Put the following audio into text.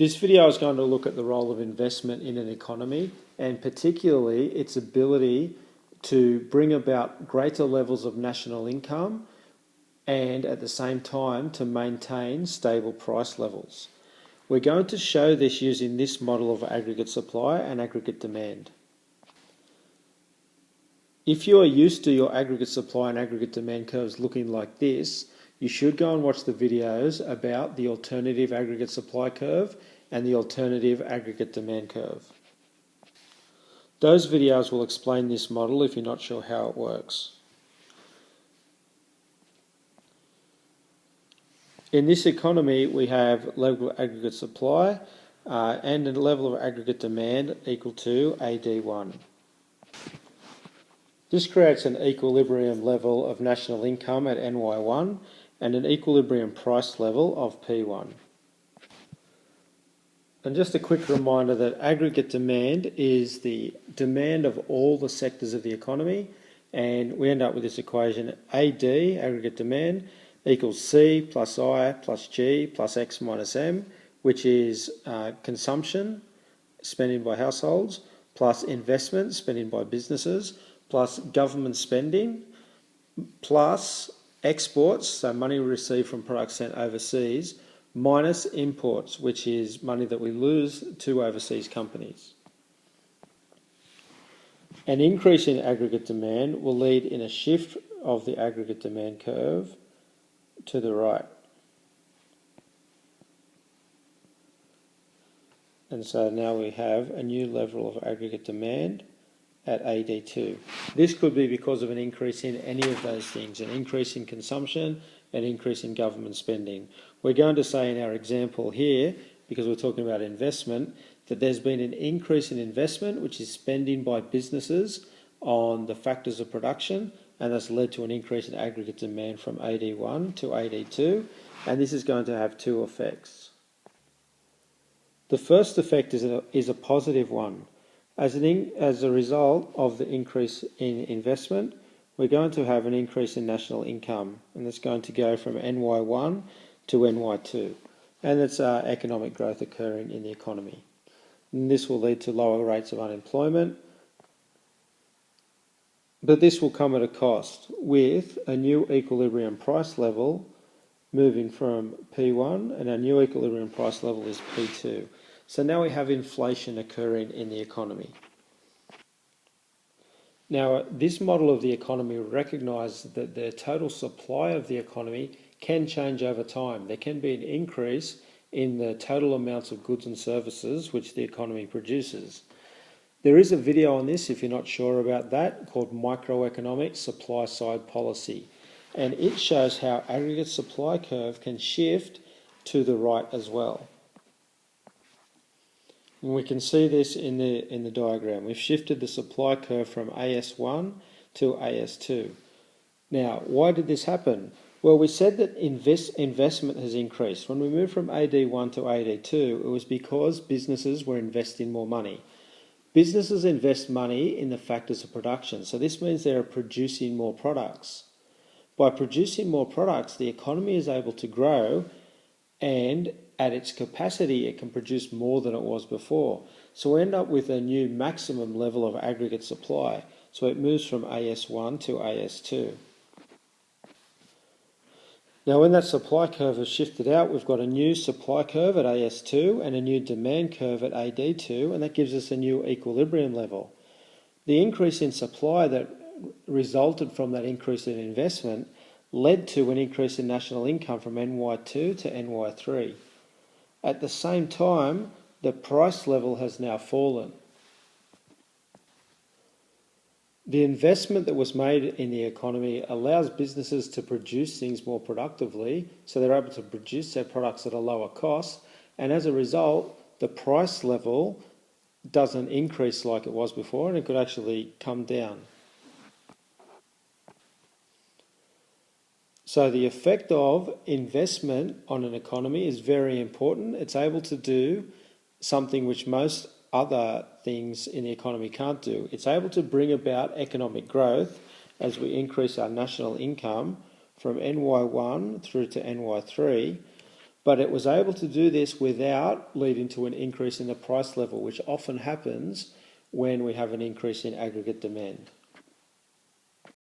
This video is going to look at the role of investment in an economy, and particularly its ability to bring about greater levels of national income and at the same time to maintain stable price levels. We're going to show this using this model of aggregate supply and aggregate demand. If you are used to your aggregate supply and aggregate demand curves looking like this, you should go and watch the videos about the alternative aggregate supply curve and the alternative aggregate demand curve. Those videos will explain this model if you're not sure how it works. In this economy, we have level of aggregate supply and a level of aggregate demand equal to AD1. This creates an equilibrium level of national income at NY1 and an equilibrium price level of P1. And just a quick reminder that aggregate demand is the demand of all the sectors of the economy, and we end up with this equation AD, aggregate demand, equals C plus I plus G plus X minus M, which is consumption, spending by households, plus investment, spending by businesses, plus government spending, plus exports, so money received from products sent overseas, minus imports, which is money that we lose to overseas companies. An increase in aggregate demand will lead in a shift of the aggregate demand curve to the right. And so now we have a new level of aggregate demand at AD2. This could be because of an increase in any of those things, an increase in consumption, an increase in government spending. We're going to say in our example here, because we're talking about investment, that there's been an increase in investment, which is spending by businesses on the factors of production, and that's led to an increase in aggregate demand from AD1 to AD2, and this is going to have two effects. The first effect is a positive one. As a result of the increase in investment, we're going to have an increase in national income, and it's going to go from NY1 to NY2, and that's economic growth occurring in the economy. And this will lead to lower rates of unemployment, but this will come at a cost, with a new equilibrium price level moving from P1, and our new equilibrium price level is P2. So now we have inflation occurring in the economy. Now, this model of the economy recognises that the total supply of the economy can change over time. There can be an increase in the total amounts of goods and services which the economy produces. There is a video on this, if you're not sure about that, called Microeconomic Supply Side Policy. And it shows how aggregate supply curve can shift to the right as well. And we can see this in the diagram. We've shifted the supply curve from AS1 to AS2. Now, why did this happen? Well, we said that investment has increased. When we moved from AD1 to AD2, it was because businesses were investing more money. Businesses invest money in the factors of production, so this means they are producing more products. By producing more products, the economy is able to grow, and at its capacity, it can produce more than it was before. So we end up with a new maximum level of aggregate supply. So it moves from AS1 to AS2. Now when that supply curve has shifted out, we've got a new supply curve at AS2 and a new demand curve at AD2, and that gives us a new equilibrium level. The increase in supply that resulted from that increase in investment led to an increase in national income from NY2 to NY3. At the same time, the price level has now fallen. The investment that was made in the economy allows businesses to produce things more productively, so they're able to produce their products at a lower cost, and as a result, the price level doesn't increase like it was before, and it could actually come down. So the effect of investment on an economy is very important. It's able to do something which most other things in the economy can't do. It's able to bring about economic growth as we increase our national income from NY1 through to NY3, But it was able to do this without leading to an increase in the price level, which often happens when we have an increase in aggregate demand.